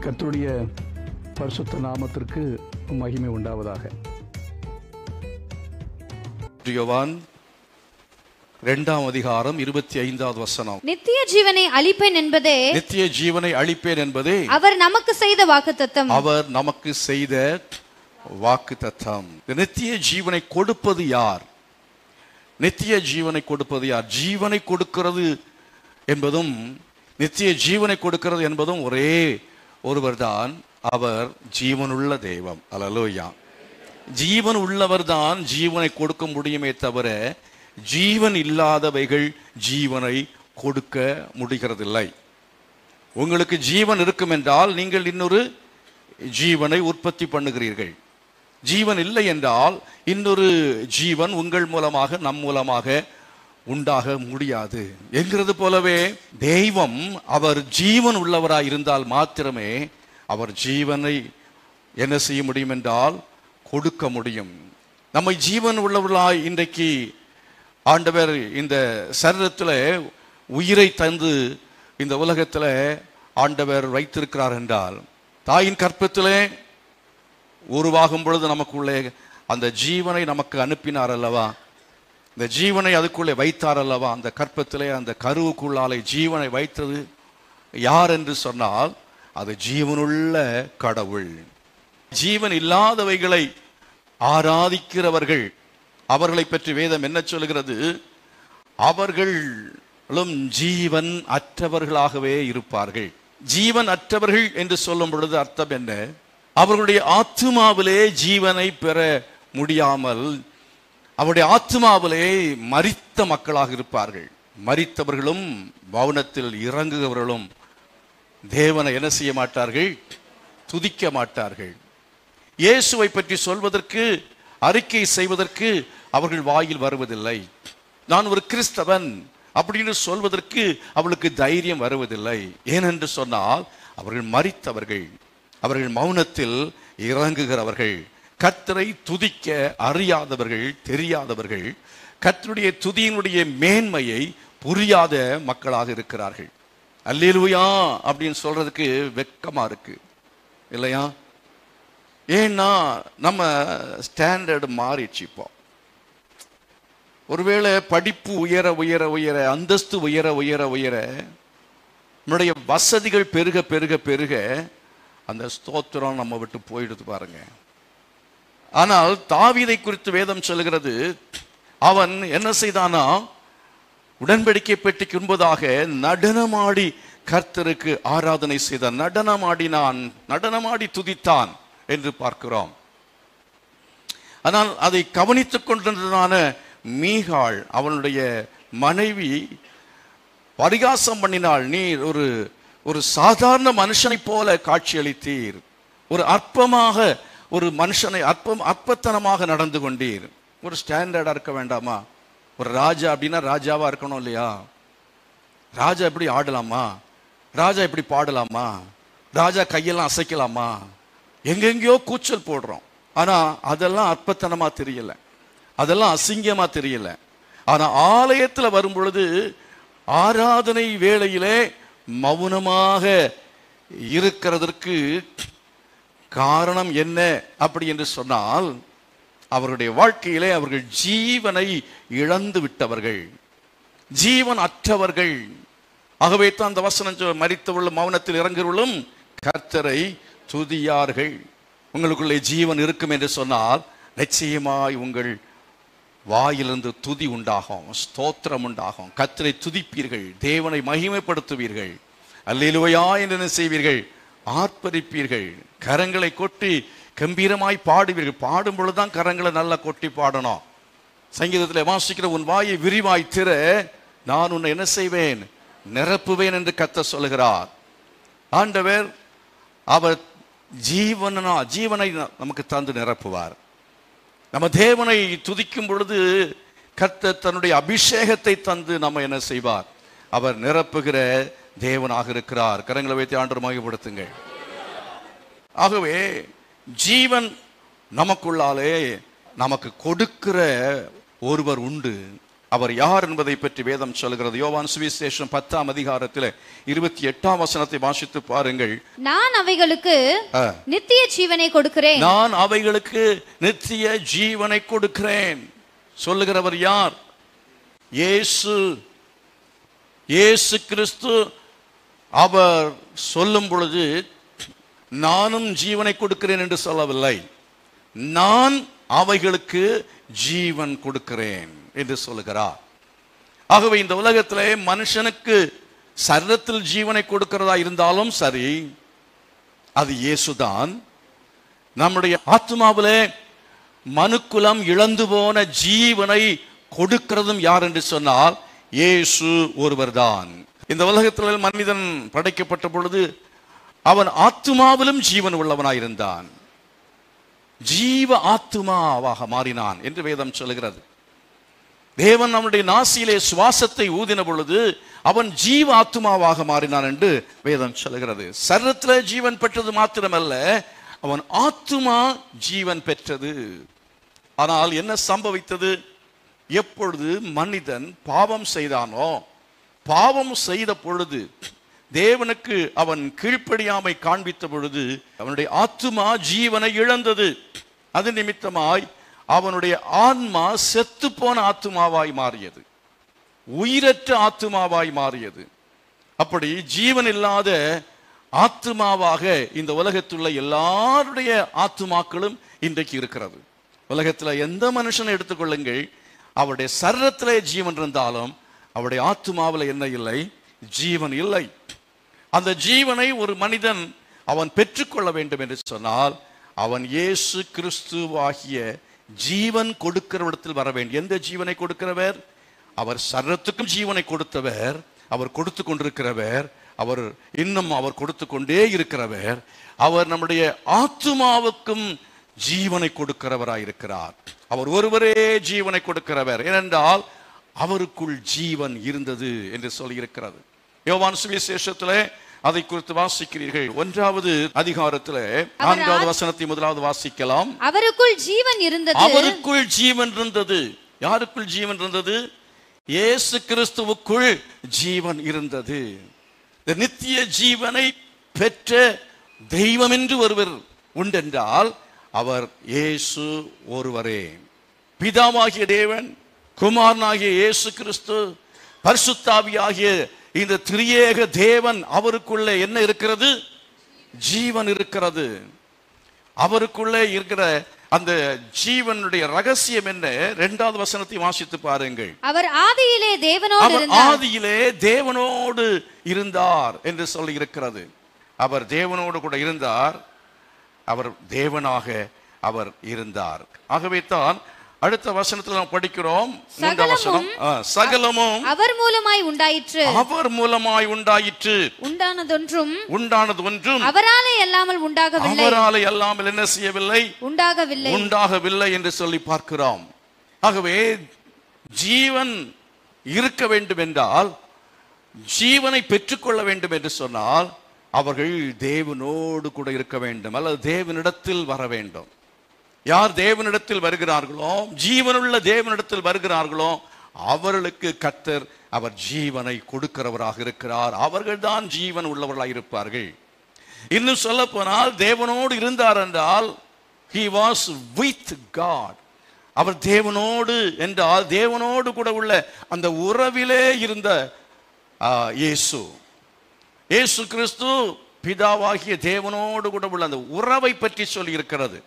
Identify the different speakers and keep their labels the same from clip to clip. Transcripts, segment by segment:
Speaker 1: கர்த்தருடைய பரிசுத்த நாமத்திற்கு மகிமை உண்டாவதாக.
Speaker 2: யோவான் 2:25
Speaker 3: நித்திய ஜீவனை அளிப்பேன் என்பதே,
Speaker 2: நித்திய ஜீவனை அளிப்பேன் என்பதே
Speaker 3: அவர் நமக்கு செய்த வாக்குத்தத்தம்.
Speaker 2: அவர் நமக்கு செய்த வாக்குத்தத்தம். நித்திய ஜீவனை கொடுப்பது யார்? நித்திய ஜீவனை கொடுப்பது யார்? ஜீவனை கொடுக்கிறது என்பதும் நித்திய ஜீவனை கொடுக்கிறது என்பதும் ஒரே ஒருவர்தான். அவர் ஜீவனுள்ள தெய்வம். அல்லேலூயா. ஜீவன் உள்ளவர் தான் ஜீவனை கொடுக்க முடியுமே தவிர ஜீவன் இல்லாதவைகள் ஜீவனை கொடுக்க முடிகிறதில்லை. உங்களுக்கு ஜீவன் இருக்கும் என்றால் நீங்கள் இன்னொரு ஜீவனை உற்பத்தி பண்ணுகிறீர்கள். ஜீவன் இல்லை என்றால் இன்னொரு ஜீவன் உங்கள் மூலமாக நம் மூலமாக உண்டாக முடியாது என்கிறது போலவே தெய்வம் அவர் ஜீவன் உள்ளவராய் இருந்தால் மாத்திரமே அவர் ஜீவனை என்ன செய்ய முடியும் என்றால் கொடுக்க முடியும். நம்மை ஜீவன் உள்ளவர்களாய் இன்றைக்கு ஆண்டவர் இந்த சரீரத்தில் உயிரை தந்து இந்த உலகத்தில் ஆண்டவர் வைத்திருக்கிறார் என்றால், தாயின் கற்பத்திலே உருவாகும் பொழுது நமக்குள்ளே அந்த ஜீவனை நமக்கு அனுப்பினார் அல்லவா? இந்த ஜீவனை அதுக்குள்ளே வைத்தார் அல்லவா? அந்த கற்பத்திலே அந்த கருவுக்குள்ளாலே ஜீவனை வைத்தது யார் என்று சொன்னால் அது ஜீவனுள்ள கடவுள். ஜீவன் இல்லாதவைகளை ஆராதிக்கிறவர்கள், அவர்களை பற்றி வேதம் என்ன சொல்கிறது? அவர்களும் ஜீவன் அற்றவர்களாகவே இருப்பார்கள். ஜீவன் அற்றவர்கள் என்று சொல்லும் பொழுது அர்த்தம் என்ன? அவர்களுடைய ஆத்துமாவிலே ஜீவனை பெற முடியாமல் அவருடைய ஆத்துமாவிலே மரித்த மக்களாக இருப்பார்கள். மரித்தவர்களும் மௌனத்தில் இறங்குகிறவர்களும் தேவனை என்ன செய்ய மாட்டார்கள்? துதிக்க மாட்டார்கள். இயேசுவை பற்றி சொல்வதற்கு, அறிக்கை செய்வதற்கு அவர்கள் வாயில் வருவதில்லை. நான் ஒரு கிறிஸ்தவன் அப்படின்னு சொல்வதற்கு அவளுக்கு தைரியம் வருவதில்லை. ஏனென்று சொன்னால் அவர்கள் மரித்தவர்கள், அவர்கள் மௌனத்தில் இறங்குகிறவர்கள், கர்த்தரை துதிக்க அறியாதவர்கள், தெரியாதவர்கள், கர்த்தருடைய துதியினுடைய மேன்மையை புரியாத மக்களாக இருக்கிறார்கள். அல்லேலூயா அப்படின்னு சொல்றதுக்கு வெட்கமா இருக்கு இல்லையா? ஏன்னா நம்ம ஸ்டாண்டர்டு மாறிடுச்சு. இப்போ ஒருவேளை படிப்பு உயர உயர உயர, அந்தஸ்து உயர உயர உயர, நம்முடைய வசதிகள் பெருக பெருக பெருக அந்த ஸ்தோத்திரம் நம்ம விட்டு போயிடுது பாருங்க. ஆனால் தாவீதை குறித்து வேதம் சொல்கிறது, அவன் என்ன செய்தானா? உடன்படிக்கை பெட்டிக்கு முன்பதாக நடனமாடி கர்த்தருக்கு ஆராதனை செய்தான். நடனமாடினான், நடனமாடி துதித்தான் என்று பார்க்கிறோம். ஆனால் அதை கவனித்துக் கொண்டிருந்ததான மீகாள், அவனுடைய மனைவி, பரிகாசம் பண்ணினாள். நீர் ஒரு சாதாரண மனுஷனை போல காட்சியளித்தீர், ஒரு அற்பமாக ஒரு மனுஷனை அற்பத்தனமாக நடந்து கொண்டீர். ஒரு ஸ்டாண்டர்டா இருக்க வேண்டாமா? ஒரு ராஜா அப்படின்னா ராஜாவா இருக்கணும் இல்லையா? ராஜா எப்படி ஆடலாமா? ராஜா எப்படி பாடலாமா? ராஜா கையெல்லாம் அசைக்கலாமா? எங்கெங்கயோ கூச்சல் போடுறோம். ஆனா அதெல்லாம் அற்பத்தனமா தெரியல, அதெல்லாம் அசிங்கமா தெரியல. ஆனா ஆலயத்துல வரும் பொழுது ஆராதனை வேளையிலே மௌனமாக இருக்கிறதற்கு காரணம் என்ன அப்படி என்று சொன்னால், அவருடைய வாழ்க்கையிலே அவர்கள் ஜீவனை இழந்து விட்டவர்கள், ஜீவன் அற்றவர்கள். ஆகவே தான் அந்த வசனம், மரித்தவர்களும் மௌனத்தில் இறங்குவர்களும் கர்த்தரை துதியார்கள். உங்களுக்குள்ளே ஜீவன் இருக்கும் என்று சொன்னால் நிச்சயமாய் உங்கள் வாயிலிருந்து துதி உண்டாகும், ஸ்தோத்திரம் உண்டாகும். கர்த்தரை துதிப்பீர்கள், தேவனை மகிமைப்படுத்துவீர்கள், அல்லேலூயா என்று செய்வீர்கள், ஆர்ப்பரிப்பீர்கள், கரங்களை கொட்டி கம்பீரமாய் பாடுவீர்கள். பாடும் பொழுதுதான் கரங்களை நல்லா கொட்டி பாடணும். சங்கீதத்தில் வாசிக்கிற, உன் வாயை விரிவாய் திற, நான் உன்னை என்ன செய்வேன்? நிரப்புவேன் என்று கர்த்தர் சொல்லுகிறார். ஆண்டவர் அவர் ஜீவனை நமக்கு தந்து நிரப்புவார். நம்ம தேவனை துதிக்கும் பொழுது கர்த்தர் தன்னுடைய அபிஷேகத்தை தந்து நம்ம என்ன செய்வார்? அவர் நிரப்புகிற தேவனாக இருக்கிறார். கரங்களை வைத்து ஆண்டவரை மகிமைப்படுத்துங்கள். ஆகவே ஜீவன் நமக்குள்ளாலே நமக்கு கொடுக்கிற ஒருவர் உண்டு. அவர் யார் என்பதை பற்றி வேதம் சொல்கிறது. யோவான் சுவிசேஷம் 10ஆம் அதிகாரத்தில் 28ஆம் வசனத்தை வாசித்து பாருங்கள்.
Speaker 3: நான் அவைகளுக்கு நித்திய ஜீவனை கொடுக்கிறேன்.
Speaker 2: நான் அவைகளுக்கு நித்திய ஜீவனை கொடுக்கிறேன். சொல்லுகிறவர் யார்? இயேசு. இயேசு கிறிஸ்து. அவர் சொல்லும் பொழுது நானும் ஜீவனை கொடுக்கிறேன் என்று சொல்லவில்லை, நான் அவைகளுக்கு ஜீவன் கொடுக்கிறேன் என்று சொல்லுகிறார். ஆகவே இந்த உலகத்திலே மனுஷனுக்கு சரீரத்தில் ஜீவனை கொடுக்கிறதா இருந்தாலும் சரி, அது இயேசுதான். நம்முடைய ஆத்மாவிலே மனுக்குலம் இழந்து போன ஜீவனை கொடுக்கிறதும் யார் என்று சொன்னால் இயேசு ஒருவர் தான். இந்த உலகத்தில் மனிதன் படைக்கப்பட்ட பொழுது அவன் ஆத்மாவிலும் ஜீவன் உள்ளவனாயிருந்தான், ஜீவ ஆத்மாவாக மாறினான் என்று வேதம் சொல்லுகிறது. தேவன் நம்முடைய நாசியிலே சுவாசத்தை ஊதின பொழுது அவன் ஜீவ ஆத்மாவாக மாறினான் என்று வேதம் சொல்லுகிறது. சரீரத்தில் ஜீவன் பெற்றது மாத்திரமல்ல, அவன் ஆத்மா ஜீவன் பெற்றது. ஆனால் என்ன சம்பவித்தது? எப்பொழுது மனிதன் பாவம் செய்தானோ, பாவம் செய்த பொழுது தேவனுக்கு அவன் கீழ்ப்படியாமை காண்பித்த பொழுது அவனுடைய ஆத்துமா ஜீவனை இழந்தது. அது நிமித்தமாய் அவனுடைய ஆன்மா செத்து போன ஆத்துமாவாய் மாறியது, உயிரற்ற ஆத்துமாவாய் மாறியது. அப்படி ஜீவன் இல்லாத ஆத்துமாவாக இந்த உலகத்துள்ள எல்லாருடைய ஆத்துமாக்களும் இன்றைக்கு இருக்கிறது. உலகத்தில் எந்த மனுஷனை எடுத்துக்கொள்ளுங்கள், அவருடைய சரீரத்திலே ஜீவன் இருந்தாலும் அவருடைய ஆத்துமாவில் என்ன இல்லை? ஜீவன் இல்லை. அந்த ஜீவனை ஒரு மனிதன் அவன் பெற்றுக்கொள்ள வேண்டும் என்று சொன்னால் அவன் இயேசு கிறிஸ்துவாகிய ஜீவன் கொடுக்கிற இடத்தில் வர வேண்டும். எந்த ஜீவனை கொடுக்கிறவர்? அவர் சரீரத்துக்கும் ஜீவனை கொடுத்தவர், அவர் கொடுத்து கொண்டிருக்கிறவர், அவர் இன்னும் அவர் கொடுத்து கொண்டே இருக்கிறவர். அவர் நம்முடைய ஆத்துமாவுக்கும் ஜீவனை கொடுக்கிறவராயிருக்கிறார். அவர் ஒருவரே ஜீவனை கொடுக்கிறவர். ஏனென்றால் அவருக்குள் ஜீவன் இருந்தது என்று சொல்லியிருக்கிறது. யோவான் சுவிசேஷத்திலே அதை குறித்து வாசிக்கிறீர்கள். 1வது அதிகாரத்திலே 4வது வசனத்தை முதலாவது வாசிக்கலாம்.
Speaker 3: அவருக்குள் ஜீவன் இருந்தது.
Speaker 2: அவருக்குள் ஜீவன் இருந்தது. யாருக்குள் ஜீவன் இருந்தது? இயேசு கிறிஸ்துவுக்குள் ஜீவன் இருந்தது. நித்திய ஜீவனை பெற்ற தெய்வம் என்று ஒருவர் உண்டென்றால் அவர் இயேசு ஒருவரே. பிதாவாகிய தேவன், குமாரனாகிய இயேசு கிறிஸ்து, பரிசுத்தாவியாகிய இந்த திரியேக தேவன், அவருக்குள்ளே என்ன இருக்கிறது? ஜீவன் இருக்கிறது. அவருக்குள்ளே இருக்கிற அந்த ஜீவனுடைய ரகசியம் என்ன? 2வது வசனத்தை வாசித்து பாருங்கள்.
Speaker 3: அவர் ஆதியிலே தேவனோடு இருந்தார்.
Speaker 2: ஆதியிலே தேவனோடு இருந்தார் என்று சொல்லி இருக்கிறது. அவர் தேவனோடு கூட இருந்தார், அவர் தேவனாக அவர் இருந்தார். ஆகவே தான் அடுத்த வசனத்தில் நாம் படிக்கிறோம். 3வது வசனம், சகலமும்
Speaker 3: அவர் மூலமாய் உண்டாயிற்று.
Speaker 2: அவர் மூலமாய் உண்டாயிற்று. உண்டானது ஒன்றும்
Speaker 3: அவராலே அல்லாமல் உண்டாகவில்லை.
Speaker 2: அவராலே அல்லாமல் என்ன செய்யவில்லை?
Speaker 3: உண்டாகவில்லை
Speaker 2: என்று சொல்லி பார்க்கிறோம். ஆகவே ஜீவன் இருக்க வேண்டும் என்றால், ஜீவனை பெற்றுக்கொள்ள வேண்டும் என்று சொன்னால் அவர்கள் தேவனோடு கூட இருக்க வேண்டும், அல்லது தேவனிடத்தில் வர வேண்டும். யார் தேவனிடத்தில் வருகிறார்களோ, ஜீவனுள்ள தேவனிடத்தில் வருகிறார்களோ, அவர்களுக்கு கர்த்தர் அவர் ஜீவனை கொடுக்கிறவராக இருக்கிறார். அவர்கள் தான் ஜீவன் உள்ளவர்களாக இருப்பார்கள். இன்னும் சொல்ல போனால் தேவனோடு இருந்தார் என்றால் he was with God. அவர் தேவனோடு என்றால் தேவனோடு கூட உள்ள அந்த உறவிலே இருந்த இயேசு. இயேசு கிறிஸ்து பிதாவாகிய தேவனோடு கூட உள்ள அந்த உறவை பற்றி சொல்லி இருக்கிறது.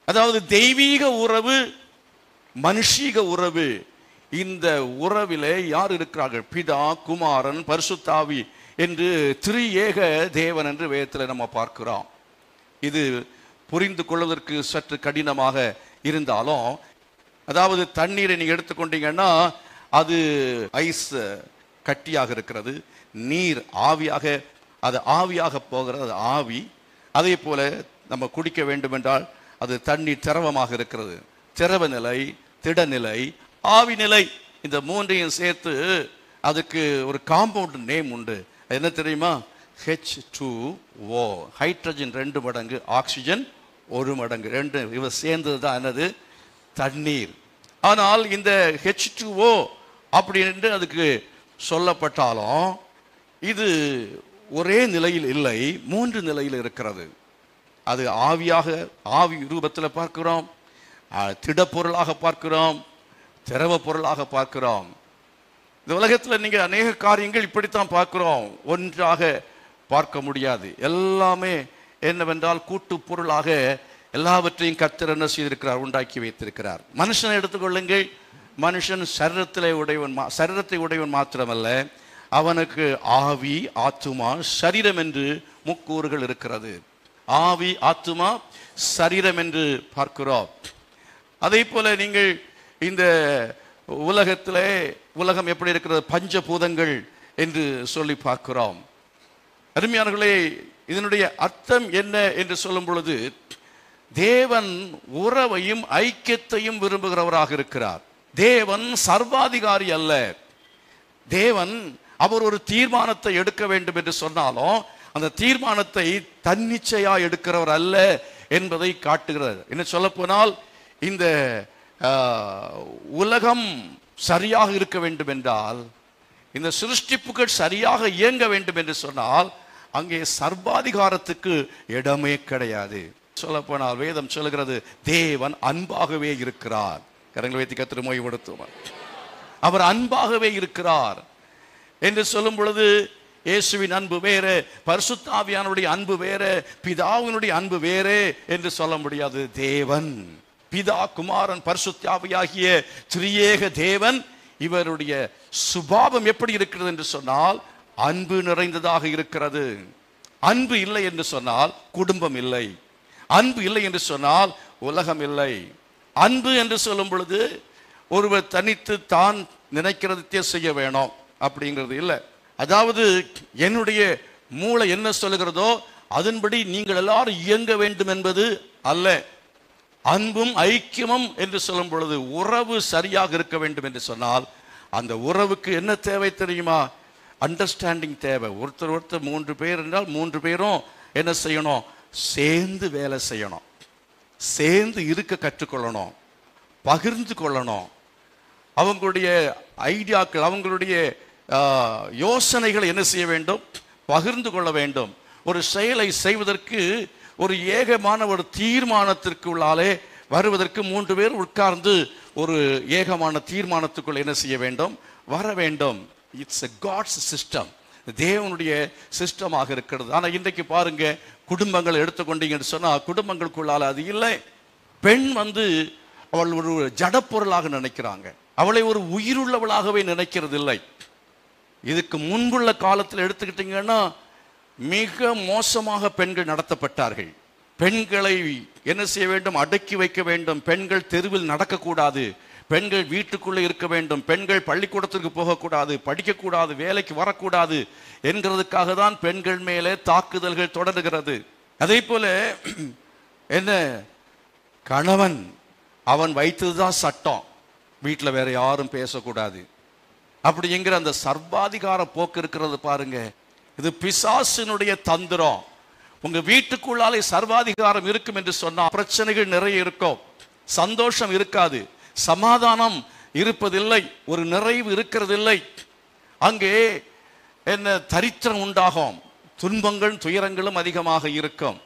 Speaker 2: அதாவது தெய்வீக உறவு, மனுஷீக உறவு. இந்த உறவிலே யார் இருக்கிறார்கள்? பிதா, குமாரன், பரிசுத்தாவி என்று திரியேக தேவன் என்று வேதத்தில் நம்ம பார்க்கிறோம். இது புரிந்து கொள்வதற்கு சற்று கடினமாக இருந்தாலும், அதாவது தண்ணீரை நீங்க எடுத்துக்கொண்டீங்கன்னா அது ஐஸ் கட்டியாக இருக்கிறது, நீர் ஆவியாக, அது ஆவியாக போகிறது, அது ஆவி. அதே போல நம்ம குடிக்க வேண்டும் என்றால் அது தண்ணீர் திரவமாக இருக்கிறது. திரவ நிலை, திடநிலை, ஆவி நிலை, இந்த மூன்றையும் சேர்த்து அதுக்கு ஒரு காம்பவுண்ட் நேம் உண்டு. என்ன தெரியுமா? H2O. ஹைட்ரஜன் 2 மடங்கு, ஆக்சிஜன் 1 மடங்கு, 2 இவ சேர்ந்தது தான் என்னது? தண்ணீர். ஆனால் இந்த H2O அப்படின்னு அதுக்கு சொல்லப்பட்டாலும் இது ஒரே நிலையில் இல்லை, 3 நிலையில் இருக்கிறது. அது ஆவி ரூபத்தில் பார்க்கிறோம், திடப்பொருளாக பார்க்கிறோம், திரவ பொருளாக பார்க்கிறோம். இந்த உலகத்தில் நீங்க அநேக காரியங்கள் இப்படித்தான் பார்க்கிறோம், ஒன்றாக பார்க்க முடியாது. எல்லாமே என்னவென்றால் கூட்டு பொருளாக எல்லாவற்றையும் கர்த்தர் என்ன செய்திருக்கிறார், உண்டாக்கி வைத்திருக்கிறார். மனுஷனை எடுத்துக்கொள்ளுங்கள். மனுஷன் சரீரத்தை உடையவன் மாத்திரமல்ல, அவனுக்கு ஆவி, ஆத்துமா, சரீரம் என்று முக்கூறுகள் இருக்கிறது. ஆவி, ஆத்துமா, சரீரம் என்று பார்க்கிறோம். அதே போல நீங்கள் இந்த உலகம் எப்படி இருக்கிறது, பஞ்சபூதங்கள் என்று சொல்லி பார்க்கிறோம். அருமையானவர்களே, இதனுடைய அர்த்தம் என்ன என்று சொல்லும் பொழுது, தேவன் உறவையும் ஐக்கியத்தையும் விரும்புகிறவராக இருக்கிறார். தேவன் சர்வாதிகாரி அல்ல. தேவன் அவர் ஒரு தீர்மானத்தை எடுக்க வேண்டும் என்று சொன்னாலும் அந்த தீர்மானத்தை தன்னிச்சையா எடுக்கிறவர் அல்ல என்பதை காட்டுகிறார். என்ன சொல்ல போனால், இந்த உலகம் சரியாக இருக்க வேண்டும் என்றால், இந்த சிருஷ்டிப்புகள் சரியாக இயங்க வேண்டும் என்று சொன்னால் அங்கே சர்வாதிகாரத்துக்கு இடமே கிடையாது. சொல்ல போனால் வேதம் சொல்லுகிறது, தேவன் அன்பாகவே இருக்கிறார். கரங்களை வைத்து கர்த்தரை மகிமைப்படுத்துவோம். அவர் அன்பாகவே இருக்கிறார் என்று சொல்லும் பொழுது, இயேசுவின் அன்பு வேறு, பரிசுத்த ஆவியானவருடைய அன்பு வேறு, பிதாவினுடைய அன்பு வேறு என்று சொல்ல முடியாது. தேவன், பிதா, குமாரன், பரிசுத்த ஆவியாகிய திரியேக தேவன், இவருடைய சுபாவம் எப்படி இருக்கிறது என்று சொன்னால் அன்பு நிறைந்ததாக இருக்கிறது. அன்பு இல்லை என்று சொன்னால் குடும்பம் இல்லை, அன்பு இல்லை என்று சொன்னால் உலகம் இல்லை. அன்பு என்று சொல்லும் பொழுது ஒருவர் தனித்து தான் நினைக்கிறதே செய்ய வேணும் அப்படிங்கிறது இல்லை. அதாவது என்னுடைய மூளை என்ன சொல்லுகிறதோ அதன்படி நீங்கள் எல்லாரும் இயங்க வேண்டும் என்பது அல்ல. அன்பும் ஐக்கியமும் என்று சொல்லும் பொழுது உறவு சரியாக இருக்க வேண்டும் என்று சொன்னால் அந்த உறவுக்கு என்ன தேவை தெரியுமா? அண்டர்ஸ்டாண்டிங் தேவை. ஒருத்தர் 3 பேர் என்றால் 3 பேரும் என்ன செய்யணும்? சேர்ந்து வேலை செய்யணும், சேர்ந்து இருக்க கற்றுக்கொள்ளணும், பகிர்ந்து கொள்ளணும். அவங்களுடைய ஐடியாக்கள், அவங்களுடைய யோசனைகளை என்ன செய்ய வேண்டும்? பகிர்ந்து கொள்ள வேண்டும். ஒரு செயலை செய்வதற்கு ஒரு ஏகமான ஒரு தீர்மானத்திற்கு உள்ளாலே வருவதற்கு 3 பேர் உட்கார்ந்து ஒரு ஏகமான தீர்மானத்துக்குள் என்ன செய்ய வேண்டும்? வர வேண்டும். இட்ஸ் a God's system, தேவனுடைய சிஸ்டமாக இருக்கிறது. ஆனால் இன்றைக்கு பாருங்க, குடும்பங்கள் எடுத்துக்கொண்டீங்கன்னு சொன்னா குடும்பங்களுக்குள்ளால அது இல்லை. பெண் அவள் ஒரு ஜடப்பொருளாக நினைக்கிறாங்க, அவளை ஒரு உயிருள்ளவளாகவே நினைக்கிறது இல்லை. இதுக்கு முன்புள்ள காலத்தில் எடுத்துக்கிட்டீங்கன்னா மிக மோசமாக பெண்கள் நடத்தப்பட்டார்கள். பெண்களை என்ன செய்ய வேண்டும்? அடக்கி வைக்க வேண்டும். பெண்கள் தெருவில் நடக்கக்கூடாது, பெண்கள் வீட்டுக்குள்ளே இருக்க வேண்டும், பெண்கள் பள்ளிக்கூடத்திற்கு போகக்கூடாது, படிக்கக்கூடாது, வேலைக்கு வரக்கூடாது என்கிறதுக்காக தான் பெண்கள் மேலே தாக்குதல்கள் தொடர்கிறது. அதே போல என்ன, கணவன் அவன் வைத்ததுதான் சட்டம், வீட்டில் வேற யாரும் பேசக்கூடாது அப்படிங்கிற அந்த சர்வாதிகார போக்கு இருக்கிறது பாருங்க. இது பிசாசினுடைய தந்திரம். உங்க வீட்டுக்குள்ளாலே சர்வாதிகாரம் இருக்கும் என்று சொன்னா பிரச்சனைகள் நிறைய இருக்கும், சந்தோஷம் இருக்காது, சமாதானம் இருப்பதில்லை, ஒரு நிறைவு இருக்கிறதில்லை. அங்கே என்ன தரித்திரம் உண்டாகும், துன்பங்கள் துயரங்களும் அதிகமாக இருக்கும்.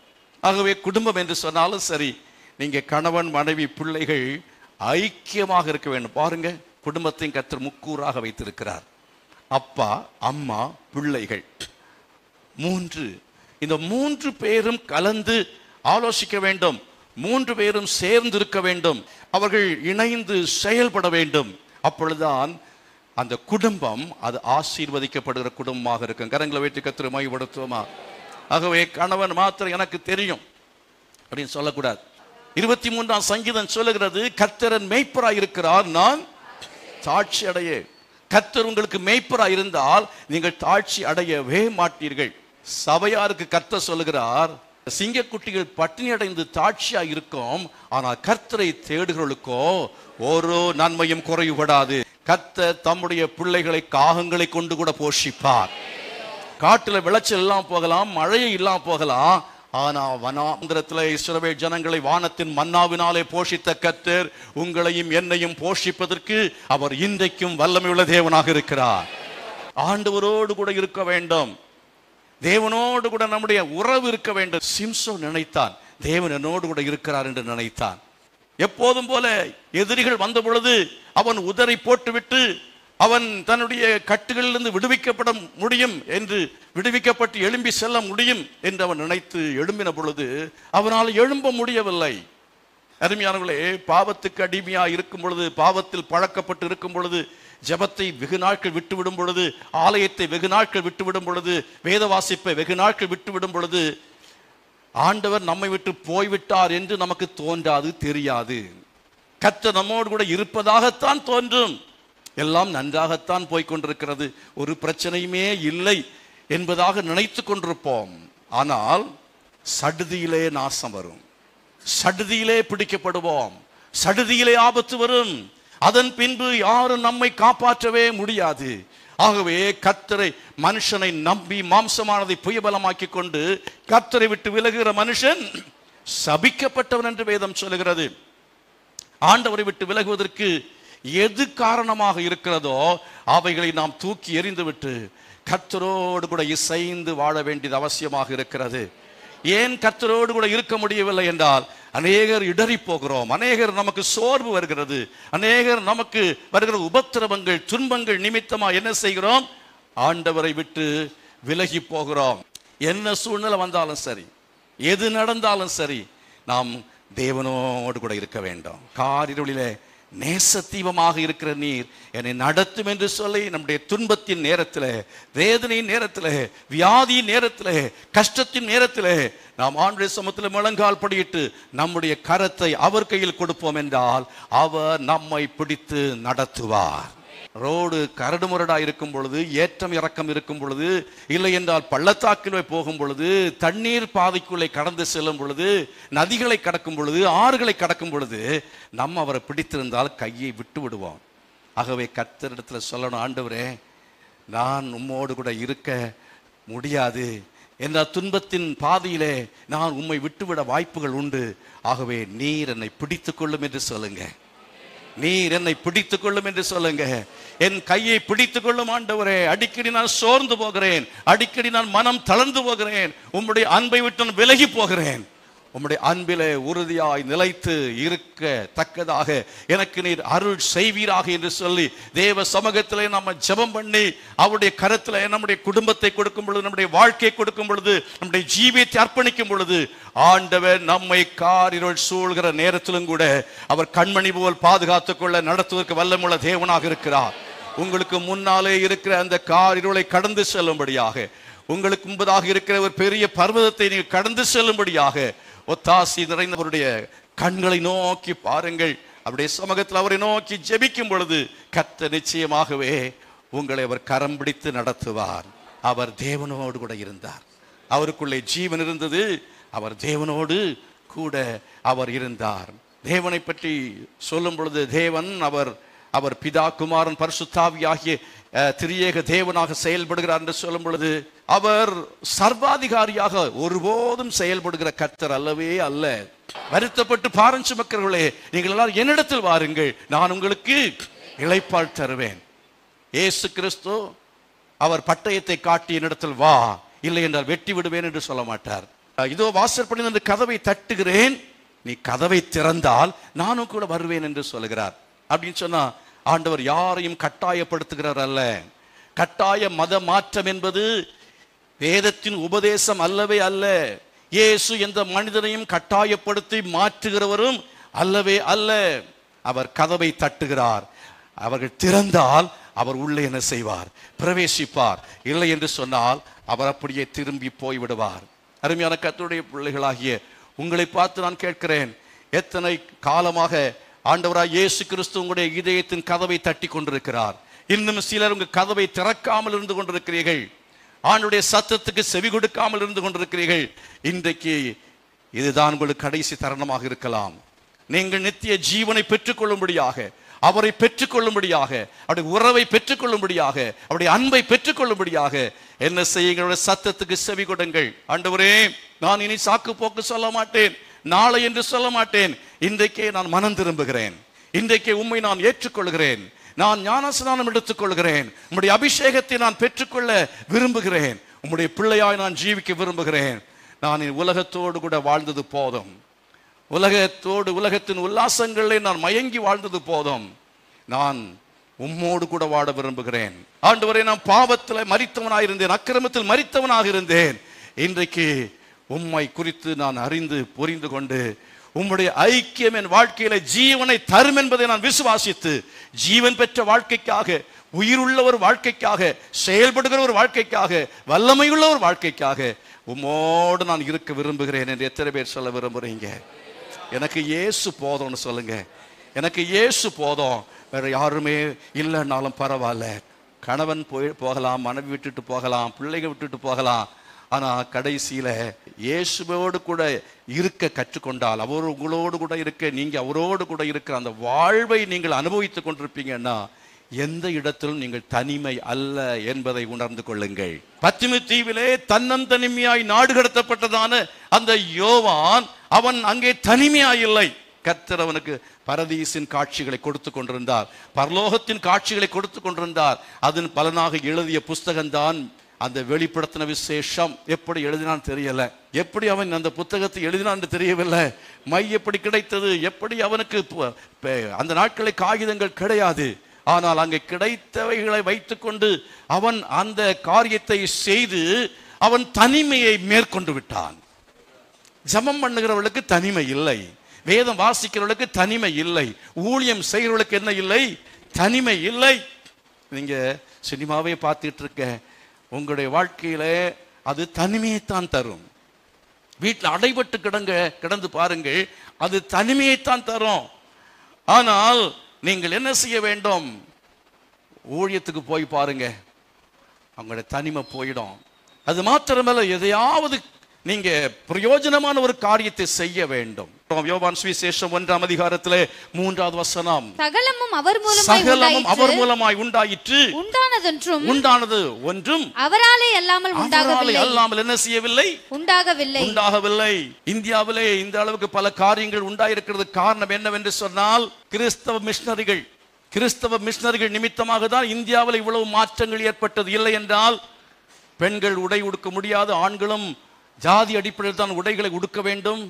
Speaker 2: ஆகவே குடும்பம் என்று சொன்னாலும் சரி, நீங்க கணவன் மனைவி பிள்ளைகள் ஐக்கியமாக இருக்க வேண்டும். பாருங்க, குடும்பத்தையும் கர்த்தர் முக்கூறாக வைத்திருக்கிறார். அப்பா, அம்மா, பிள்ளைகள் 3. இந்த 3 பேரும் கலந்து ஆலோசிக்க வேண்டும், 3 பேரும் சேர்ந்து இருக்க வேண்டும், அவர்கள் இணைந்து செயல்பட வேண்டும். அப்பொழுதுதான் அந்த குடும்பம் அது ஆசீர்வதிக்கப்படுகிற குடும்பமாக இருக்கும். கரங்களை வைத்து கர்த்தரை மகிமைப்படுத்துவோமா? ஆகவே கணவன் மாத்திரம் எனக்கு தெரியும் அப்படின்னு சொல்லக்கூடாது. 23ஆம் சங்கீதம் சொல்லுகிறது, கர்த்தரன் மேய்ப்பராய் இருக்கிறார், நான் தாழ்ச்சி அடைய. கர்த்தர் உங்களுக்கு மேய்ப்பராய் இருந்தால் நீங்கள் தாழ்ச்சி அடையவே மாட்டீர்கள். சபையாருக்கு கர்த்தர் சொல்லுகிறார், சிங்கக்குட்டிகள் பட்டினி அடைந்து தாட்சியா இருக்கும், ஆனால் கர்த்தரை தேடுகளுக்கோ ஒரு நன்மையும் குறைவுபடாது. கர்த்தர் தம்முடைய பிள்ளைகளை காகங்களை கொண்டு கூட போஷிப்பார். காட்டுல விளைச்சல் எல்லாம் போகலாம், மழையை இல்லாம போகலாம், ஆனா வனாந்திரத்திலே இஸ்ரவேல் ஜனங்களை வானத்தின் மன்னாவினாலே போஷித்த கர்த்தர் உங்களையும் என்னையும் போஷிப்பதற்கு அவர் இன்றைக்கும் வல்லமையுள்ள தேவனாக இருக்கிறார். ஆண்டவரோடு கூட இருக்க வேண்டும், தேவனோடு கூட நம்முடைய உறவு இருக்க வேண்டும். சிம்சோன் நினைத்தான், தேவன் என்னோடு கூட இருக்கிறார் என்று நினைத்தான். எப்போதும் போல எதிரிகள் வந்த பொழுது அவன் உதறி போட்டுவிட்டு அவன் தன்னுடைய கட்டுகளிலிருந்து விடுவிக்கப்பட முடியும் என்று, விடுவிக்கப்பட்டு எழும்பி செல்ல முடியும் என்று அவன் நினைத்து எழும்பின பொழுது அவனால் எழும்ப முடியவில்லை. அருமையானவர்களே, பாவத்துக்கு அடிமையா இருக்கும் பொழுது, பாவத்தில் பழக்கப்பட்டு இருக்கும் பொழுது, ஜபத்தை வெகு நாட்கள் விட்டுவிடும் பொழுது, ஆலயத்தை வெகு நாட்கள் விட்டுவிடும் பொழுது, வேத வாசிப்பை வெகு நாட்கள் விட்டுவிடும் பொழுது ஆண்டவர் நம்மை விட்டு போய்விட்டார் என்று நமக்கு தோன்றாது, தெரியாது. கர்த்தர் நம்மோடு கூட இருப்பதாகத்தான் தோன்றும். எல்லாம் நன்றாகத்தான் போய்கொண்டிருக்கிறது, ஒரு பிரச்சனையுமே இல்லை என்பதாக நினைத்து கொண்டிருப்போம். ஆனால் சடுதியிலே நாசம் வரும், சடுதியிலே பிடிக்கப்படுவோம், சடுதியிலே ஆபத்து வரும். அதன் பின்பு யாரும் நம்மை காப்பாற்றவே முடியாது. ஆகவே கர்த்தரை, மனுஷனை நம்பி மாம்சமானதை புயபலமாக்கி கொண்டு கர்த்தரை விட்டு விலகுகிற மனுஷன் சபிக்கப்பட்டவன் என்று வேதம் சொல்லுகிறது. ஆண்டவரை விட்டு விலகுவதற்கு எது காரணமாக இருக்கிறதோ அவைகளை நாம் தூக்கி எறிந்துவிட்டு கர்த்தரோடு கூட இசைந்து வாழ வேண்டியது அவசியமாக இருக்கிறது. ஏன் கர்த்தரோடு கூட இருக்க முடியவில்லை என்றால், அநேகர் இடறி போகிறோம், அநேகர் நமக்கு சோர்வு வருகிறது, அநேகர் நமக்கு வருகிற உபத்திரவங்கள் துன்பங்கள் நிமித்தமா என்ன செய்கிறோம்? ஆண்டவரை விட்டு விலகி போகிறோம். என்ன சூழ்நிலை வந்தாலும் சரி, எது நடந்தாலும் சரி, நாம் தேவனோடு கூட இருக்க வேண்டும். காரிருளிலே நேசத்தீபமாக இருக்கிற நீர் என்னை நடத்தும் என்று சொல்லி நம்முடைய துன்பத்தின் நேரத்தில், வேதனையின் நேரத்தில், வியாதியின் நேரத்தில், கஷ்டத்தின் நேரத்தில் நாம் ஆண்டவருடைய சமூகத்தில் முழங்கால் படியிட்டு நம்முடைய கரத்தை அவர் கையில் கொடுப்போம் என்றால் அவர் நம்மை பிடித்து நடத்துவார். ரோடு கரடு முரடா இருக்கும் பொழுது, ஏற்றம் இறக்கம் இருக்கும் பொழுது, இல்லை என்றால் பள்ளத்தாக்கில் போகும் பொழுது, தண்ணீர் பாதைக்குள்ளே கடந்து செல்லும் பொழுது, நதிகளை கடக்கும் பொழுது, ஆறுகளை கடக்கும் பொழுது நம்ம அவரை பிடித்திருந்தால் கையை விட்டு விடுவோம். ஆகவே கர்த்தரிடத்தில் சொல்லணும், ஆண்டவரே நான் உம்மோடு கூட இருக்க முடியாது, என்ற துன்பத்தின் பாதையிலே நான் உம்மை விட்டுவிட வாய்ப்புகள் உண்டு. ஆகவே நீர் என்னை பிடித்துக் கொள்ளும் என்று சொல்லுங்க, நீர் என்னை பிடித்துக் கொள்ளும் என்று சொல்லுங்க. என் கையை பிடித்துக் கொள்ளும் ஆண்டவரே. அடிக்கடி நான் சோர்ந்து போகிறேன், அடிக்கடி நான் மனம் தளர்ந்து போகிறேன், உம்முடைய அன்பை விட்டு நான் விலகி போகிறேன். உம்முடைய அன்பிலே உறுதியாய் நிலைத்து இருக்க தக்கதாக எனக்கு நீர் அருள் செய்வீராக என்று சொல்லி தேவ சமூகத்திலே நம்ம ஜெபம் பண்ணி அவருடைய கரத்திலே நம்முடைய குடும்பத்தை கொடுக்கும் பொழுது, நம்முடைய வாழ்க்கையை கொடுக்கும் பொழுது, நம்முடைய ஜீவியத்தை அர்ப்பணிக்கும் பொழுது ஆண்டவர் நம்மை காரிருள் சூழ்கிற நேரத்திலும் கூட அவர் கண்மணி போல் பாதுகாத்துக் கொள்ள நடத்துவதற்கு வல்லமுள்ள தேவனாக இருக்கிறார். உங்களுக்கு முன்னாலே இருக்கிற அந்த காரிருளை கடந்து செல்லும்படியாக, உங்களுக்கு முன்பதாக இருக்கிற ஒரு பெரிய பர்வதத்தை நீங்கள் கடந்து செல்லும்படியாக ஒத்தாசி நிறைந்தவருடைய கண்களை நோக்கி பாருங்கள். அவருடைய சமூகத்தில் அவரை நோக்கி ஜெபிக்கும் பொழுது கர்த்தர் நிச்சயமாகவே உங்களை அவர் கரம் பிடித்து நடத்துவார். அவர் தேவனோடு கூட இருந்தார், அவருக்குள்ளே ஜீவன் இருந்தது, அவர் தேவனோடு கூட அவர் இருந்தார். தேவனை பற்றி சொல்லும் பொழுது தேவன் அவர் பிதா குமாரன் பரிசுத்தாவி ஆகிய திரியேக தேவனாக செயல்படுகிறார் என்று சொல்லும் பொழுது அவர் சர்வாதிகாரியாக ஒருபோதும் செயல்படுகிற கர்த்தர் அல்லவே அல்ல. வருத்தப்பட்டு பாரம் சுமக்கிறவர்களே, நீங்கள் எல்லாரும் என்னிடத்தில் வாருங்கள், நான் உங்களுக்கு இளைப்பால் தருவேன். இயேசு கிறிஸ்து அவர் பட்டயத்தை காட்டி என்னிடத்தில் வா, இல்லை என்றால் வெட்டி விடுவேன் என்று சொல்ல மாட்டார். இதோ வாசற்படியில் நின்று கதவை தட்டுகிறேன், நீ கதவை திறந்தால் நானும் கூட வருவேன் என்று சொல்லுகிறார். அப்படின்னு சொன்னா ஆண்டவர் யாரையும் கட்டாயப்படுத்துகிறார் அல்ல. கட்டாய மத மாற்றம் என்பது வேதத்தின் உபதேசம் அல்லவே அல்ல. இயேசு எந்த மனிதனையும் கட்டாயப்படுத்தி மாற்றுகிறவரும் அல்லவே அல்ல. அவர் கதவை தட்டுகிறார், அவர்கள் திறந்தால் அவர் உள்ளே என்ன செய்வார்? பிரவேசிப்பார். இல்லை என்று சொன்னால் அவர் அப்படியே திரும்பி போய்விடுவார். அருமையான கர்த்தருடைய பிள்ளைகளாகிய உங்களை பார்த்து நான் கேட்கிறேன், எத்தனை காலமாக ஆண்டவராய் இயேசு கிறிஸ்து உங்களுடைய இதயத்தின் கதவை தட்டி கொண்டிருக்கிறார். இன்னும் சிலர் உங்க கதவை திறக்காமல் இருந்து கொண்டிருக்கிறீர்கள், ஆண்டவருடைய சத்தத்துக்கு செவி கொடுக்காமல் இருந்து கொண்டிருக்கிறீர்கள். இன்றைக்கு இதுதான் உங்களுக்கு கடைசி தருணமாக இருக்கலாம். நீங்கள் நித்திய ஜீவனை பெற்றுக் கொள்ளும்படியாக, அவரை பெற்றுக்கொள்ளும்படியாக, அவருடைய உறவை பெற்றுக்கொள்ளும்படியாக, அவருடைய அன்பை பெற்றுக்கொள்ளும்படியாக என்ன செய்யுங்கள்? சத்தத்துக்கு செவி கொடுங்கள். ஆண்டவரே, நான் இனி சாக்கு போக்கு சொல்ல மாட்டேன், நாளை என்று சொல்ல மாட்டேன். இன்றைக்கே நான் மனம் திரும்புகிறேன், இன்றைக்கே உம்மை நான் ஏற்றுக்கொள்கிறேன், நான் ஞானஸ்நானம் எடுத்துக்கொள்கிறேன், உம்முடைய அபிஷேகத்தை நான் பெற்றுக்கொள்ள விரும்புகிறேன், உம்முடைய பிள்ளையாய் நான் ஜீவிக்க விரும்புகிறேன். நான் உலகத்தோடு கூட வாழ்ந்தது போதும், உலகத்தின் உல்லாசங்களிலே நான் மயங்கி வாழ்ந்தது போதும், நான் உம்மோடு கூட வாழ விரும்புகிறேன். ஆண்டவரே, நான் பாவத்தில் மரித்தவனாக இருந்தேன், அக்கிரமத்தில் மரித்தவனாக இருந்தேன். இன்றைக்கு உம்மை குறித்து நான் அறிந்து புரிந்து கொண்டு உம்முடைய ஐக்கியம் என் வாழ்க்கையில ஜீவனை தரும் என்பதை நான் விசுவாசித்து, ஜீவன் பெற்ற வாழ்க்கைக்காக, உயிருள்ள ஒரு வாழ்க்கைக்காக, செயல்படுகிற ஒரு வாழ்க்கைக்காக, வல்லமையுள்ள ஒரு வாழ்க்கைக்காக உம்மோடு நான் இருக்க விரும்புகிறேன் என்று எத்தனை பேர் சொல்ல விரும்புறீங்க? எனக்கு இயேசு போதும்னு சொல்லுங்க. எனக்கு இயேசு போதும், வேற யாருமே இல்லைன்னாலும் பரவாயில்ல. கணவன் போகலாம், மனைவி விட்டுட்டு போகலாம், பிள்ளைங்க விட்டுட்டு போகலாம். ஆனா கடைசியில இயேசுவோடு கூட இருக்க கற்றுக்கொண்டால், அவர் உங்களோடு கூட இருக்க, நீங்க அவரோடு கூட இருக்கிற அந்த வாழ்வை நீங்கள் அனுபவித்துக் கொண்டிருப்பீங்கன்னா எந்த இடத்திலும் நீங்கள் தனிமை அல்ல என்பதை உணர்ந்து கொள்ளுங்கள். பத்திமி தீவிலே தன்னந்தனிமையாய் நாடு கடத்தப்பட்டதான அந்த யோவான், அவன் அங்கே தனிமையாய் இல்லை. கர்த்தர் அவனுக்கு பரதீசின் காட்சிகளை கொடுத்து கொண்டிருந்தார், பரலோகத்தின் காட்சிகளை கொடுத்து கொண்டிருந்தார். அதன் பலனாக எழுதிய புஸ்தகம்தான் அந்த வெளிப்படுத்தின விசேஷம். எப்படி எழுதினான் தெரியல, எப்படி அவன் அந்த புத்தகத்தை எழுதினான் தெரியவில்லை. மை எப்படி கிடைத்தது, எப்படி அவனுக்கு அந்த நாட்களை காகிதங்கள் கிடையாது. ஆனால் அங்கே கிடைத்தவைகளை வைத்துக்கொண்டு அவன் அந்த காரியத்தை செய்து அவன் தனிமையை மேற்கொண்டு விட்டான். ஜெபம் பண்ணுகிறவர்களுக்கு தனிமை இல்லை, வேதம் வாசிக்கிறவர்களுக்கு தனிமை இல்லை, ஊழியம் செய்கிறவர்களுக்கு என்ன இல்லை? தனிமை இல்லை. நீங்க சினிமாவே பார்த்துட்டு இருக்க, உங்களுடைய வாழ்க்கையில அது தனிமையைத்தான் தரும். வீட்டில் அடைபட்டு கிடந்து பாருங்கள், அது தனிமையைத்தான் தரும். ஆனால் நீங்கள் என்ன செய்ய வேண்டும்? ஊழியத்துக்கு போய் பாருங்க, அவங்களுடைய தனிமை போயிடும். அது மாத்திரமல்ல, எதையாவது நீங்க பிரயோஜனமான ஒரு காரியத்தை செய்ய வேண்டும். யோவான் சுவிசேஷம் 1ஆம் அதிகாரத்திலே 3வது வசனம், சகலமும் அவர் மூலமாய் உண்டாயிற்று, உண்டானது ஒன்றும் அவராலே அல்லாமல் என்ன செய்யவில்லை? உண்டாகவில்லை. இந்தியாவிலே இந்த அளவுக்கு பல காரியங்கள் உண்டாயிருக்கிறது. காரணம் என்னவென்று சொன்னால், கிறிஸ்தவ மிஷனரிகள் நிமித்தமாக தான் இந்தியாவில் இவ்வளவு மாற்றங்கள் ஏற்பட்டது. இல்லை என்றால் பெண்கள் உடை உடுக்க முடியாது, ஆண்களும் ஜாதி அடிப்படையில் தான் உடைகளை உடுக்க வேண்டும்.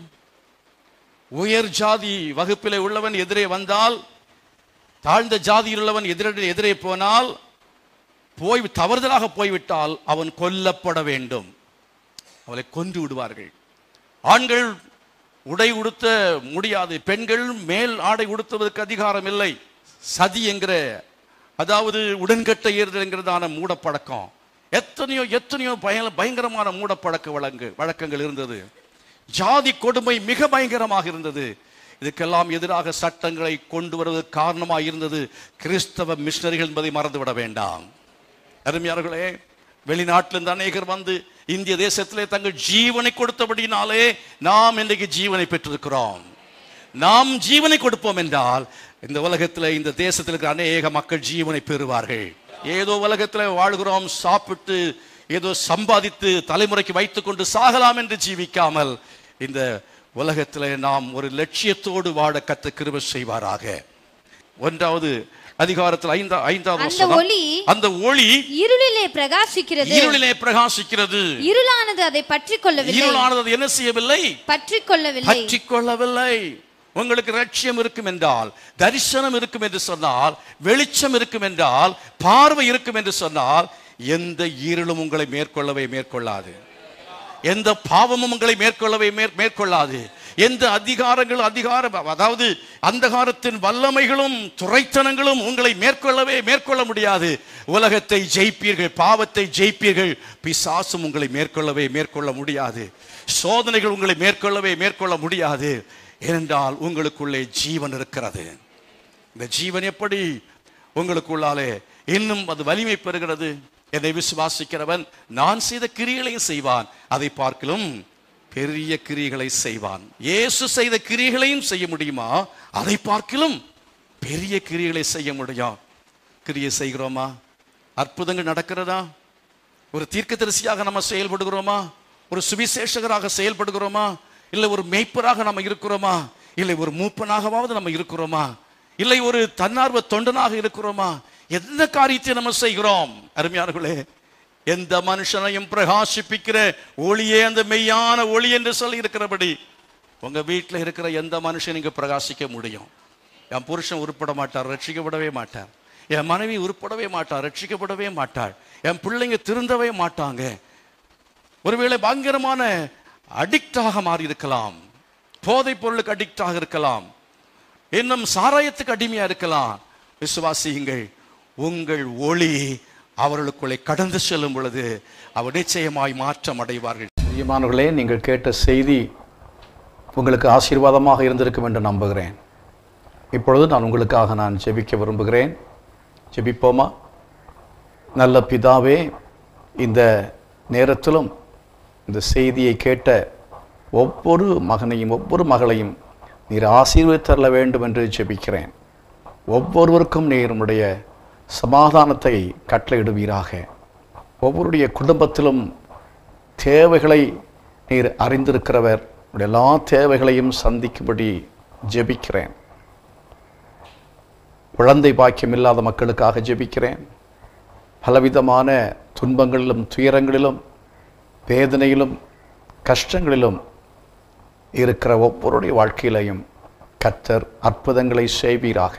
Speaker 2: உயர் ஜாதி வகுப்பிலே உள்ளவன் எதிரே வந்தால், தாழ்ந்த ஜாதியில் உள்ளவன் எதிரே போனால், தவறுதலாக போய்விட்டால் அவன் கொல்லப்பட வேண்டும், அவளை கொன்று விடுவார்கள். ஆண்கள் உடை உடுத்த முடியாது, பெண்கள் மேல் ஆடை உடுத்துவதற்கு அதிகாரம் இல்லை. சதி என்கிற, அதாவது உடன்கட்டை ஏறுதல் என்கிறதான மூடப்பழக்கம், எத்தனையோ பயங்கரமான மூடப்பழக்க வழக்கங்கள் இருந்தது. ஜாதி கொடுமை மிக பயங்கரமாக இருந்தது. இதுக்கெல்லாம் எதிராக சட்டங்களை கொண்டு வருவதற்கு காரணமாக இருந்தது கிறிஸ்தவ மிஷனரிகள் என்பதை மறந்துவிட வேண்டாம். அருமையார்களே, வெளிநாட்டிலிருந்து அநேகர் வந்து இந்திய தேசத்திலே தங்கள் ஜீவனை கொடுத்தபடினாலே நாம் இன்றைக்கு ஜீவனை பெற்றிருக்கிறோம். நாம் ஜீவனை கொடுப்போம் என்றால் இந்த உலகத்தில், இந்த தேசத்தில் இருக்கிற அநேக மக்கள் ஜீவனை பெறுவார்கள். ஏதோ உலகத்தில் வாழ்கிறோம், சாப்பிட்டு ஏதோ சம்பாதித்து தலைமுறைக்கு வைத்துக் கொண்டு சாகலாம் என்று ஜீவிக்காமல், இந்த உலகத்தில் நாம் ஒரு லட்சியத்தோடு வாழ கர்த்தர் கிருபை செய்வாராக. 1வது அதிகாரத்தில் 5வது வசனம், அந்த ஒளி இருளிலே பிரகாசிக்கிறது, இருளானது அதை பற்றிக்கொள்ளவில்லை. இருளானது அதை என்ன செய்யவில்லை? பற்றிக்கொள்ளவில்லை. உங்களுக்கு லட்சியம் இருக்கும் என்றால், தரிசனம் இருக்கும் என்று சொன்னால், வெளிச்சம் இருக்கும் என்றால், பார்வை இருக்கும் என்று சொன்னால், எந்த இருளும் உங்களை மேற்கொள்ளாது, எந்த பாவமும் உங்களை மேற்கொள்ளாது, எந்த அதாவது அந்தகாரத்தின் வல்லமைகளும் துரைத்தனங்களும் உங்களை மேற்கொள்ள முடியாது. உலகத்தை ஜெயிப்பீர்கள், பாவத்தை ஜெயிப்பீர்கள், பிசாசும் உங்களை மேற்கொள்ள முடியாது, சோதனைகள் உங்களை மேற்கொள்ள முடியாது. ஏனென்றால் உங்களுக்குள்ளே ஜீவன் இருக்கிறது. இந்த ஜீவன் எப்படி உங்களுக்குள்ளாலே இன்னும் அது வலிமை பெறுகிறது? என்னை விசுவாசிக்கிறவன் நான் செய்த கிரியைகளையும் செய்வான், அதை பார்க்கலும் பெரிய கிரியைகளை செய்வான். இயேசு செய்த கிரியைகளையும் செய்ய முடியுமா? அதை பார்க்கலும் பெரிய கிரியைகளை செய்ய முடியும். கிரியை செய்கிறோமா? அற்புதங்கள் நடக்கிறதா? ஒரு தீர்க்கதரிசியாக நம்ம செயல்படுகிறோமா? ஒரு சுவிசேஷகராக செயல்படுகிறோமா? இல்லை ஒரு மேய்ப்பராக நம்ம இருக்கிறோமா? இல்லை ஒரு மூப்பனாகவாவது நம்ம இருக்கிறோமா? இல்லை ஒரு தன்னார்வ தொண்டனாக இருக்கிறோமா? எந்த காரியத்தை நம்ம செய்கிறோம்? அருமையானவர்களே, எந்த மனுஷனையும் பிரகாசிப்பிக்கிற ஒளியே அந்த மெய்யான ஒளி என்று சொல்லி இருக்கிறபடி உங்க வீட்டில் இருக்கிற எந்த மனுஷன் இங்க பிரகாசிக்க முடியும்? என் புருஷன் உருப்பட மாட்டார், ரட்சிக்கப்படவே மாட்டார். என் மனைவி உருப்படவே மாட்டார், ரட்சிக்கப்படவே மாட்டாள். என் பிள்ளைங்க திருந்தவே மாட்டாங்க. ஒருவேளை பயங்கரமான அடிக்டாக மாறி இருக்கலாம், போதைப் பொருளுக்கு அடிக்டாக இருக்கலாம், இன்னும் சாராயத்துக்கு அடிமையா இருக்கலாம். விசுவாசியுங்கள், உங்கள் ஒளி அவர்களுக்குள்ளே கடந்து செல்லும் பொழுது அவர் நிச்சயமாய் மாற்றம் அடைவார்கள்.
Speaker 1: பிரியமானவர்களே, நீங்கள் கேட்ட செய்தி உங்களுக்கு ஆசீர்வாதமாக இருந்திருக்கும் என்று நம்புகிறேன். இப்பொழுது நான் ஜெபிக்க விரும்புகிறேன். ஜெபிப்போமா? நல்ல பிதாவே, இந்த நேரத்திலும் இந்த செய்தியை கேட்ட ஒவ்வொரு மகனையும் ஒவ்வொரு மகளையும் நீர் ஆசீர்வதித்தரல வேண்டும் என்று ஜெபிக்கிறேன். ஒவ்வொருவருக்கும் நீர் உம்முடைய சமாதானத்தை கட்டளையிடுவீராக. ஒவ்வொருடைய குடும்பத்திலும் தேவைகளை நீர் அறிந்திருக்கிறவர். எல்லா தேவைகளையும் சந்திக்கும்படி ஜெபிக்கிறேன். குழந்தை பாக்கியம் இல்லாத மக்களுக்காக ஜெபிக்கிறேன். பலவிதமான துன்பங்களிலும் துயரங்களிலும் வேதனையிலும் கஷ்டங்களிலும் இருக்கிற ஒவ்வொருடைய வாழ்க்கையிலையும் கர்த்தர் அற்புதங்களை செய்வீராக.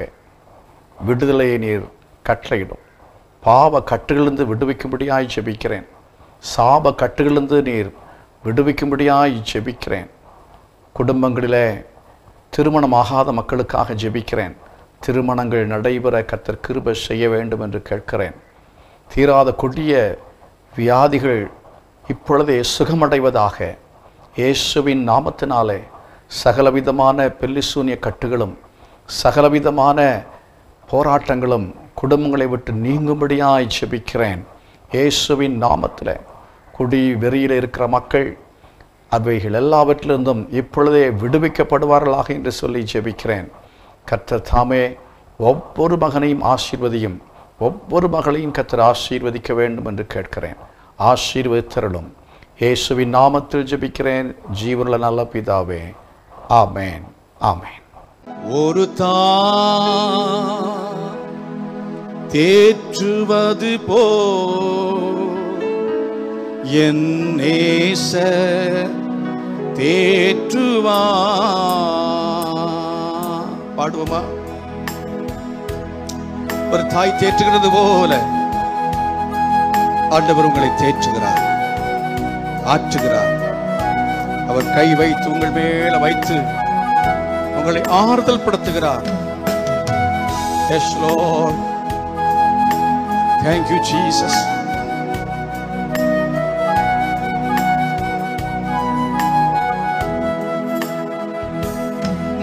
Speaker 1: விடுதலையை நீர் கட்டளையிடும். பாவ கட்டுகளிலிருந்து விடுவிக்கும்படியாய் ஜெபிக்கிறேன். சாப கட்டுகளிலிருந்து நீர் விடுவிக்கும்படியாய் ஜெபிக்கிறேன். குடும்பங்களிலே திருமணமாகாத மக்களுக்காக ஜெபிக்கிறேன். திருமணங்கள் நடைபெற கர்த்தர் கிருபை செய்ய வேண்டும் என்று கேட்கிறேன். தீராத கொடிய வியாதிகள் இப்பொழுதே சுகமடைவதாக. இயேசுவின் நாமத்தினாலே சகலவிதமான பெல்லிசூனிய கட்டுகளும் சகலவிதமான போராட்டங்களும் குடும்பங்களை விட்டு நீங்கும்படியாய் ஜெபிக்கிறேன். இயேசுவின் நாமத்தில் குடி வெறியில் இருக்கிற மக்கள் அவைகள் எல்லாவற்றிலிருந்தும் இப்பொழுதே விடுவிக்கப்படுவார்களாக என்று சொல்லி ஜெபிக்கிறேன். கர்த்தர் தாமே ஒவ்வொரு மகனையும் ஆசீர்வதியும், ஒவ்வொரு மகளையும் கர்த்தர் ஆசீர்வதிக்க வேண்டும் என்று கேட்கிறேன். ஆசீர்வதித்தருளும். இயேசுவின் நாமத்தில் ஜெபிக்கிறேன் ஜீவனுள்ள நல்ல பிதாவே, ஆமென், ஆமென்.
Speaker 2: ஒரு தேற்றுவது போ என் நேசர் தேற்றுவா. பாடுவோமா? ஒரு தாய் தேற்றுகிறது போல ஆண்டவர் உங்களை தேற்றுகிறார், ஆற்றுகிறார். அவர் கை வைத்து உங்கள் மேல வைத்து உங்களை ஆறுதல் படுத்துகிறார். Yes, Lord. Thank you, Jesus.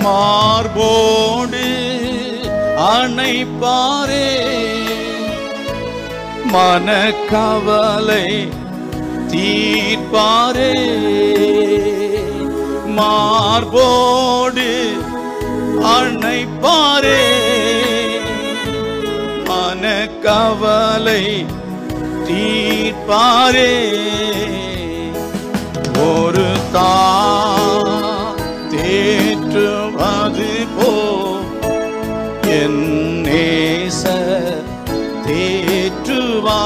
Speaker 2: மார்போடு அணைப்பாரே, மனக்கவலை தீர்ப்பாரே. மார்போடு அணைப்பாரே, மனக்கவலை தீர்ப்பாரே. ஒரு தேற்றுவது போ என் நேசர் தேற்றுவா.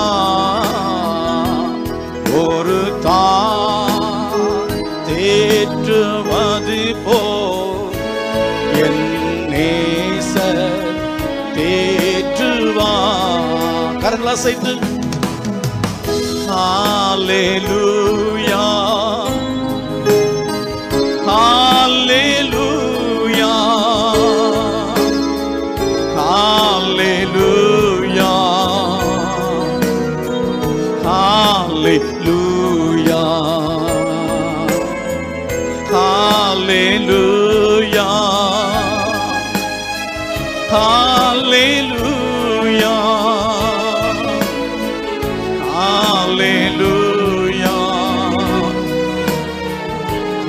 Speaker 2: ஒரு தேற்றுவது போ என் நேசர் தேற்றுவா. கரங்களை அசைத்து ஹல்லேலூயா, ஹல்லேலூயா, ஹல்லேலூயா, ஹல்லேலூயா, ஹல்லேலூயா, ஹல்லேலூயா, ஹல்லேலூயா,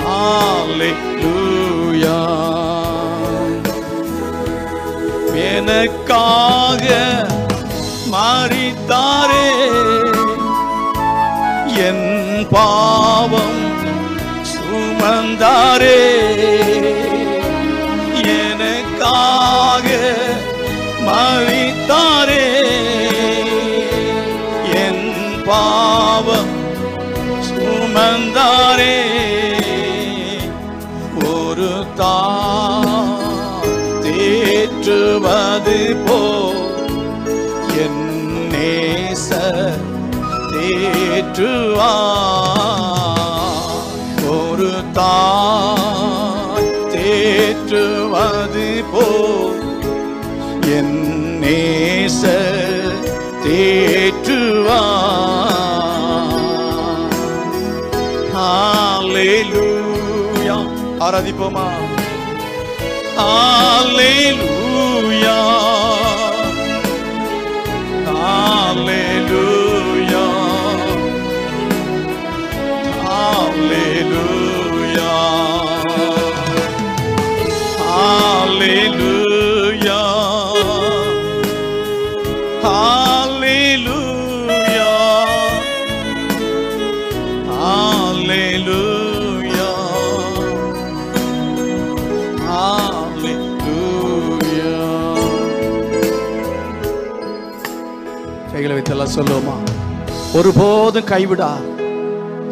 Speaker 2: ஹல்லேலூயா. எனக்காக மரித்தாரே, என் பாவம் சுமந்தாரே, எனக்காக மரித்தாரே, என் பாவம் சுமந்தாரே. ஒரு தாய் தேற்றுவது போல் என் நேசர் தேற்றுவார். ஒரு தாய் தேற்றுவது போல் என் நேசர் தேற்றுவார். ஹல்லேலூயா. ஆராதிப்போமா? ஹல்லேலூயா, ஹல்லேலூயா, ஹல்லேலூயா, ஹல்லேலூயா, ஹல்லேலூயா, ஹல்லேலூயா, ஹல்லேலூயா. கைகளை வைத்தெல்லாம் சொல்லுவோமா? ஒருபோதும் கைவிடா.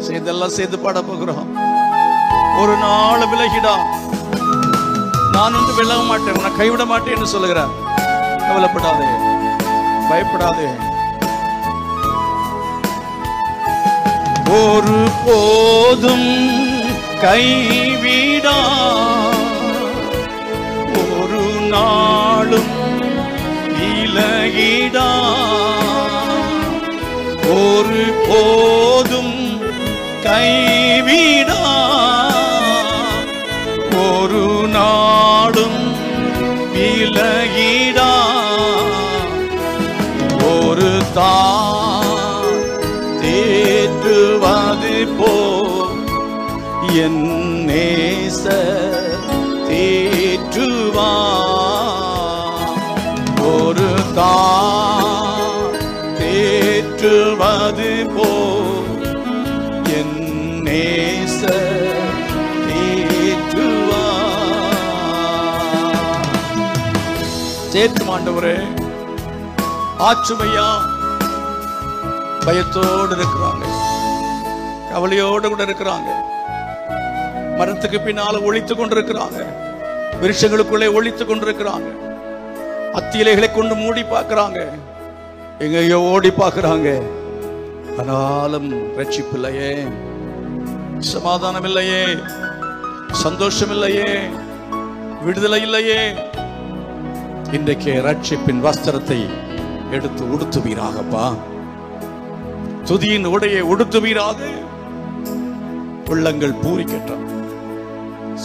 Speaker 2: செய்தெல்லாம் செய்து பாட போகிறோம். ஒரு நாள் விலகிடா. நான் ஒன்று விலக மாட்டேன், உன்னை கைவிட மாட்டேன் என்று சொல்லுகிறார். கவலைப்படாதே, பயப்படாதே. ஒரு போதும் கைவிடா, ஒரு நாளும் விலகிடா, ஒரு போதும் கைவிடா, ஒரு நாளும் விலகிடா. ஒரு தாய் தேற்றுவது போல் என் நேசர் தேற்றுவார். ஒரு தாய் தேற்றுவது போல் என் நேசர் தேற்றுவார். தேற்றும் ஆண்டவரே. ஆச்சுமையா பயத்தோடு இருக்கிறாங்க, கவலையோடு கூட இருக்கிறாங்க, மரத்துக்கு பின்னால ஒளித்துக் கொண்டிருக்கிறாங்க, விருட்சங்களுக்குள்ளே ஒளித்துக் கொண்டிருக்கிறாங்க, அத்தியிலைகளை கொண்டு மூடி பார்க்கிறாங்க, எங்கேயோ ஓடி பார்க்கிறாங்க. ஆனாலும் ரட்சிப்பு இல்லையே, சமாதானம் இல்லையே, சந்தோஷம் இல்லையே, விடுதலை இல்லையே. இன்றைக்கு ரட்சிப்பின் வஸ்திரத்தை எடுத்து உடுத்துவீராகப்பா. துதியின் உடையை உடுத்துவீராக. உள்ளங்கள் பூரிக்கட்டும்,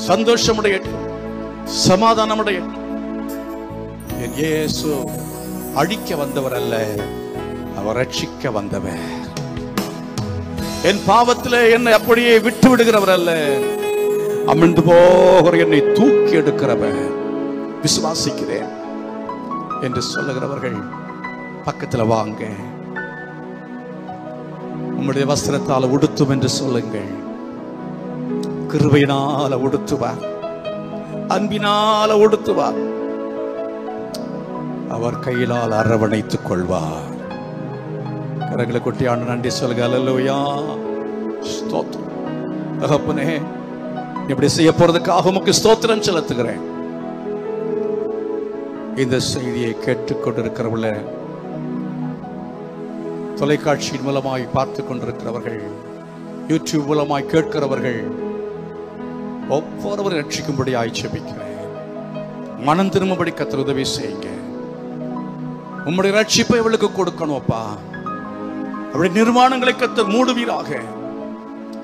Speaker 2: சந்தோஷமுடையட்டும், சமாதானமுடையட்டும். என் இயேசு அழிக்க வந்தவர் அல்ல, அவர் ரட்சிக்க வந்தவர். என் பாவத்திலே என்னை அப்படியே விட்டு விடுகிறவர் அல்ல, அமிழ்ந்து போகிற என்னை தூக்கி எடுக்கிறவர். விசுவாசிக்கிறேன் என்று சொல்லுகிறவர்கள் பக்கத்தில் வாங்க. உம்முடைய வஸ்திரத்தால் உடுத்தும் என்று சொல்லுங்கள். கிருபையினால உடுத்துவார், அன்பினால உடுத்துவார், அவர் கையிலால் அரவணைத்துக் கொள்வார். கரங்களை கொட்டி ஆண்டு நன்றி சொல்லுங்க. அல்லேலூயா, ஸ்தோத்திரம். தகப்பனே, இப்படி செய்ய போறதுக்காக உமக்கு ஸ்தோத்திரம் செலுத்துகிறேன். இந்த செய்தியை கேட்டுக்கொண்டிருக்கிறவர்கள, தொலைக்காட்சியின் மூலமாய் பார்த்து கொண்டிருக்கிறவர்கள், யூடியூப் மூலமாய் கேட்கிறவர்கள் ஒவ்வொருவரும் ரட்சிக்கும்படி ஆய்ச்சபிக்கிறேன். மனம் திரும்பும்படி கர்த்தர் உதவி செய்யுங்க. உம்முடைய ரட்சிப்பை அவளுக்கு கொடுக்கணும்ப்பா. அவருடைய நிர்வாணங்களை கர்த்தர் மூடுவீராக.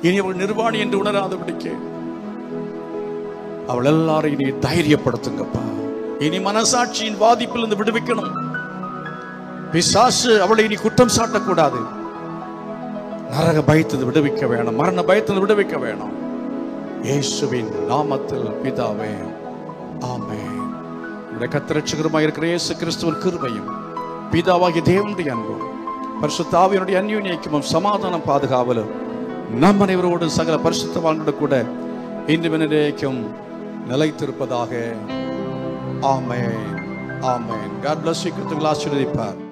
Speaker 2: இனி அவள் நிர்வாணி என்று உணராதபடிக்கு அவள் எல்லாரும் இனி தைரியப்படுத்துங்கப்பா. இனி மனசாட்சியின் பாதிப்பில் இருந்து விடுவிக்கணும். பிசாசு அவளை இனி குற்றம் சாட்டக்கூடாது. நரக பயத்தை விடுவிக்க வேணும், மரண பயத்தை விடுவிக்க வேணும். இயேசுவின் நாமத்தில் பிதாவே, ஆமென்.
Speaker 1: கர்த்தரட்சகருமாய் இருக்கிற இயேசு கிறிஸ்துவின் கிருபையும் பிதாவாகிய தேவனுடைய அன்பும் பரிசுத்த ஆவியினுடைய அந்யோன்ய ஐக்கியமும் சமாதானம் பாதுகாவலும் நம் அனைவரோடு சகல பரிசுத்தவான்களோடு கூட இன்று வரைக்கும் நிலைத்திருப்பதாக. ஆமென். ஆமென். God bless you. கர்த்தர் உங்களை ஆசீர்வதிப்பார்.